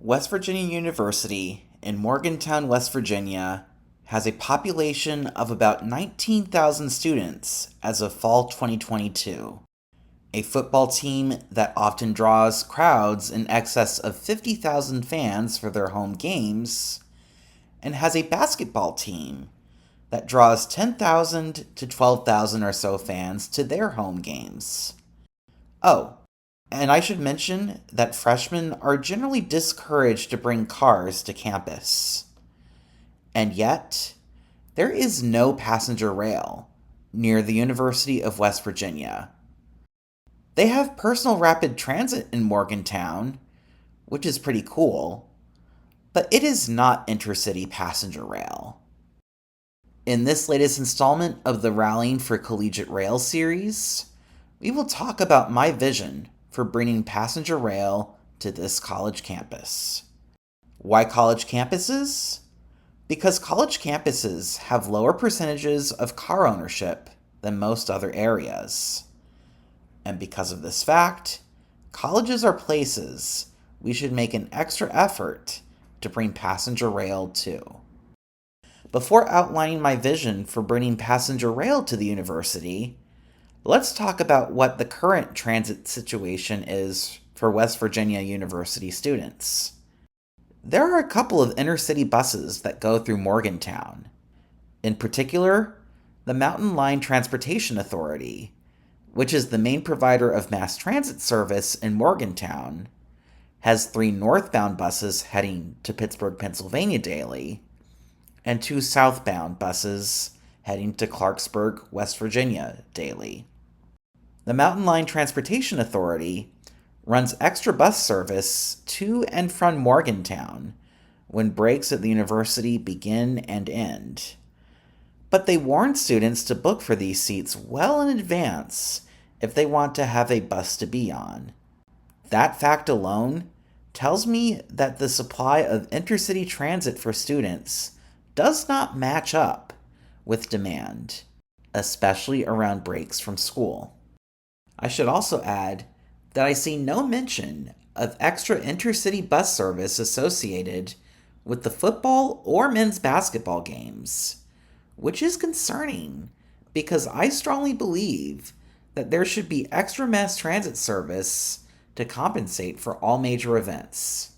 West Virginia University in Morgantown, West Virginia, has a population of about 19,000 students as of fall 2022. A football team that often draws crowds in excess of 50,000 fans for their home games, and has a basketball team that draws 10,000 to 12,000 or so fans to their home games. Oh, and I should mention that freshmen are generally discouraged to bring cars to campus. And yet, there is no passenger rail near the University of West Virginia. They have personal rapid transit in Morgantown, which is pretty cool, but it is not intercity passenger rail. In this latest installment of the Rallying for Collegiate Rail series, we will talk about my vision for bringing passenger rail to this college campus. Why college campuses? Because college campuses have lower percentages of car ownership than most other areas. And because of this fact, colleges are places we should make an extra effort to bring passenger rail to. Before outlining my vision for bringing passenger rail to the university, let's talk about what the current transit situation is for West Virginia University students. There are a couple of intercity buses that go through Morgantown. In particular, the Mountain Line Transportation Authority, which is the main provider of mass transit service in Morgantown, has 3 northbound buses heading to Pittsburgh, Pennsylvania daily, and 2 southbound buses heading to Clarksburg, West Virginia daily. The Mountain Line Transportation Authority runs extra bus service to and from Morgantown when breaks at the university begin and end. But they warn students to book for these seats well in advance if they want to have a bus to be on. That fact alone tells me that the supply of intercity transit for students does not match up with demand, especially around breaks from school. I should also add that I see no mention of extra intercity bus service associated with the football or men's basketball games, which is concerning because I strongly believe that there should be extra mass transit service to compensate for all major events.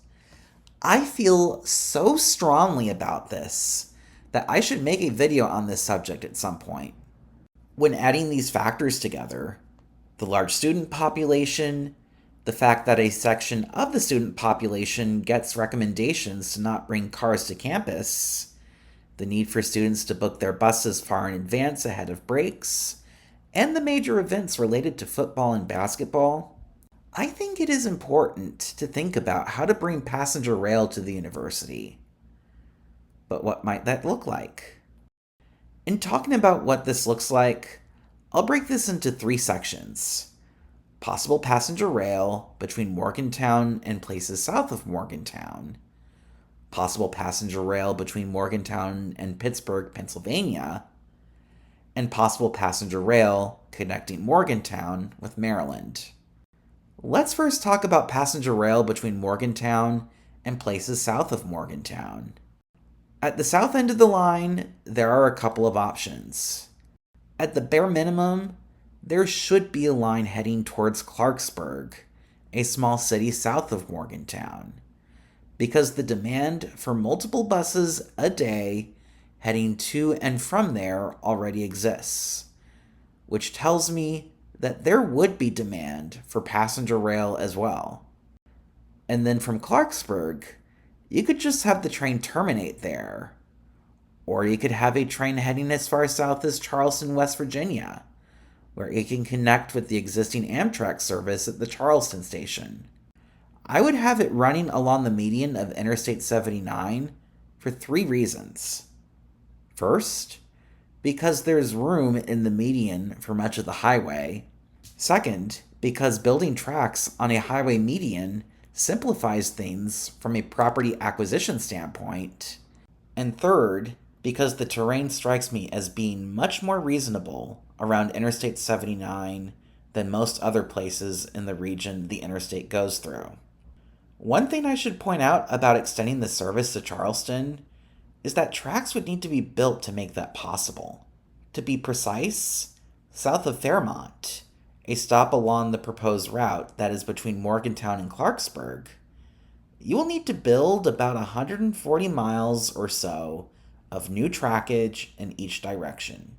I feel so strongly about this that I should make a video on this subject at some point. When adding these factors together, the large student population, the fact that a section of the student population gets recommendations to not bring cars to campus, the need for students to book their buses far in advance ahead of breaks, and the major events related to football and basketball, I think it is important to think about how to bring passenger rail to the university. But what might that look like? In talking about what this looks like, I'll break this into 3 sections. Possible passenger rail between Morgantown and places south of Morgantown. Possible passenger rail between Morgantown and Pittsburgh, Pennsylvania. And possible passenger rail connecting Morgantown with Maryland. Let's first talk about passenger rail between Morgantown and places south of Morgantown. At the south end of the line, there are a couple of options. At the bare minimum, there should be a line heading towards Clarksburg, a small city south of Morgantown, because the demand for multiple buses a day heading to and from there already exists, which tells me that there would be demand for passenger rail as well. And then from Clarksburg, you could just have the train terminate there. Or you could have a train heading as far south as Charleston, West Virginia, where it can connect with the existing Amtrak service at the Charleston station. I would have it running along the median of Interstate 79 for 3 reasons. First, because there's room in the median for much of the highway. Second, because building tracks on a highway median simplifies things from a property acquisition standpoint. And third, because the terrain strikes me as being much more reasonable around Interstate 79 than most other places in the region the interstate goes through. One thing I should point out about extending the service to Charleston is that tracks would need to be built to make that possible. To be precise, south of Fairmont, a stop along the proposed route that is between Morgantown and Clarksburg, you will need to build about 140 miles or so of new trackage in each direction.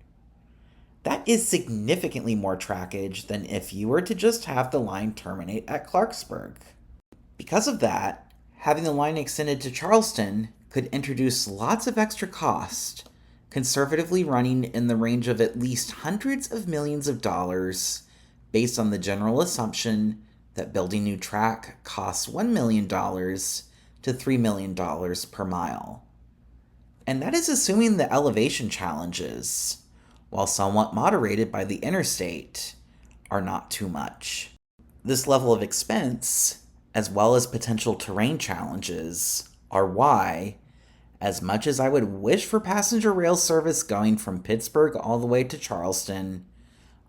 That is significantly more trackage than if you were to just have the line terminate at Clarksburg. Because of that, having the line extended to Charleston could introduce lots of extra cost, conservatively running in the range of at least hundreds of millions of dollars, based on the general assumption that building new track costs $1 million to $3 million per mile. And that is assuming the elevation challenges, while somewhat moderated by the interstate, are not too much. This level of expense, as well as potential terrain challenges, are why, as much as I would wish for passenger rail service going from Pittsburgh all the way to Charleston,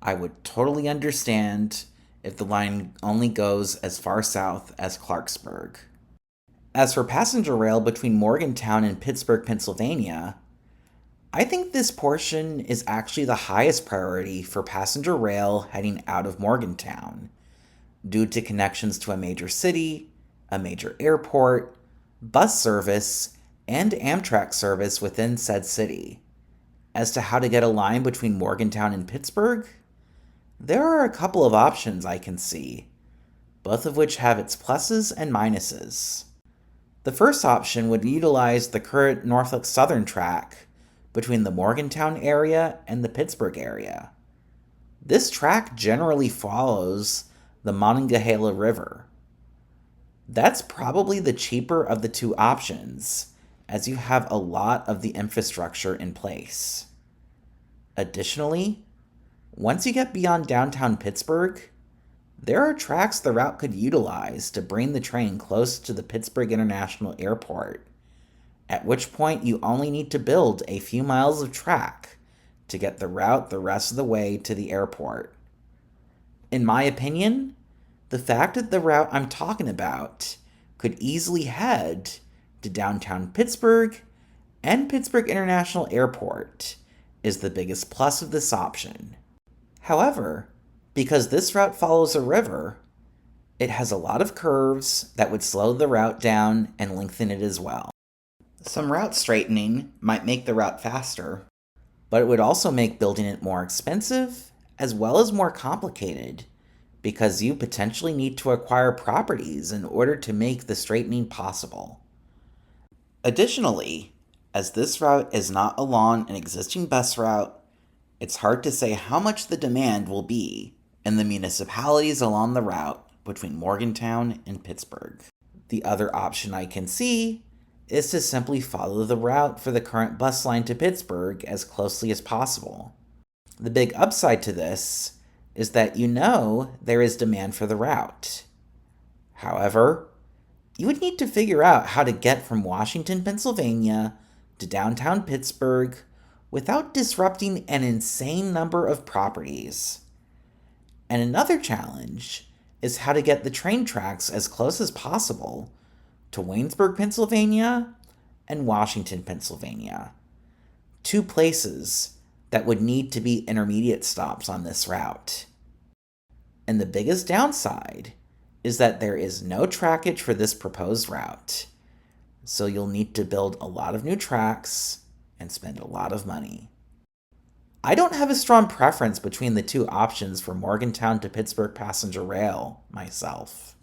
I would totally understand if the line only goes as far south as Clarksburg. As for passenger rail between Morgantown and Pittsburgh, Pennsylvania, I think this portion is actually the highest priority for passenger rail heading out of Morgantown, due to connections to a major city, a major airport, bus service, and Amtrak service within said city. As to how to get a line between Morgantown and Pittsburgh, there are a couple of options I can see, both of which have its pluses and minuses. The first option would utilize the current Norfolk Southern track between the Morgantown area and the Pittsburgh area. This track generally follows the Monongahela River. That's probably the cheaper of the two options, as you have a lot of the infrastructure in place. Additionally, once you get beyond downtown Pittsburgh, there are tracks the route could utilize to bring the train close to the Pittsburgh International Airport, at which point you only need to build a few miles of track to get the route the rest of the way to the airport. In my opinion, the fact that the route I'm talking about could easily head to downtown Pittsburgh and Pittsburgh International Airport is the biggest plus of this option. However, because this route follows a river, it has a lot of curves that would slow the route down and lengthen it as well. Some route straightening might make the route faster, but it would also make building it more expensive as well as more complicated, because you potentially need to acquire properties in order to make the straightening possible. Additionally, as this route is not along an existing bus route, it's hard to say how much the demand will be in the municipalities along the route between Morgantown and Pittsburgh. The other option I can see is to simply follow the route for the current bus line to Pittsburgh as closely as possible. The big upside to this is that you know there is demand for the route. However, you would need to figure out how to get from Washington, Pennsylvania to downtown Pittsburgh without disrupting an insane number of properties. And another challenge is how to get the train tracks as close as possible to Waynesburg, Pennsylvania and Washington, Pennsylvania, two places that would need to be intermediate stops on this route. And the biggest downside is that there is no trackage for this proposed route, so you'll need to build a lot of new tracks and spend a lot of money. I don't have a strong preference between the two options for Morgantown to Pittsburgh passenger rail myself.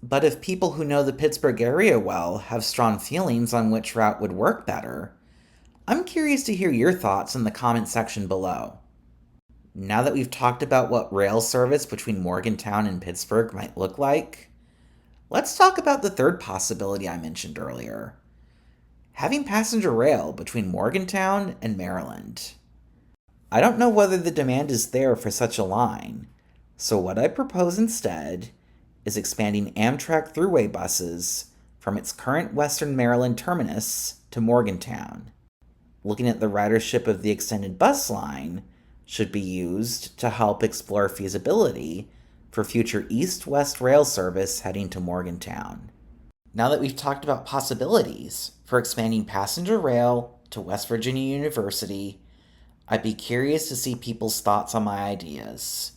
But if people who know the Pittsburgh area well have strong feelings on which route would work better, I'm curious to hear your thoughts in the comment section below. Now that we've talked about what rail service between Morgantown and Pittsburgh might look like, let's talk about the third possibility I mentioned earlier: having passenger rail between Morgantown and Maryland. I don't know whether the demand is there for such a line, so what I propose instead is expanding Amtrak Thruway buses from its current Western Maryland terminus to Morgantown. Looking at the ridership of the extended bus line should be used to help explore feasibility for future east-west rail service heading to Morgantown. Now that we've talked about possibilities for expanding passenger rail to West Virginia University, I'd be curious to see people's thoughts on my ideas.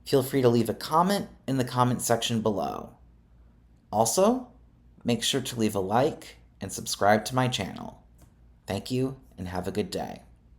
Feel free to leave a comment in the comment section below. Also, make sure to leave a like and subscribe to my channel. Thank you and have a good day.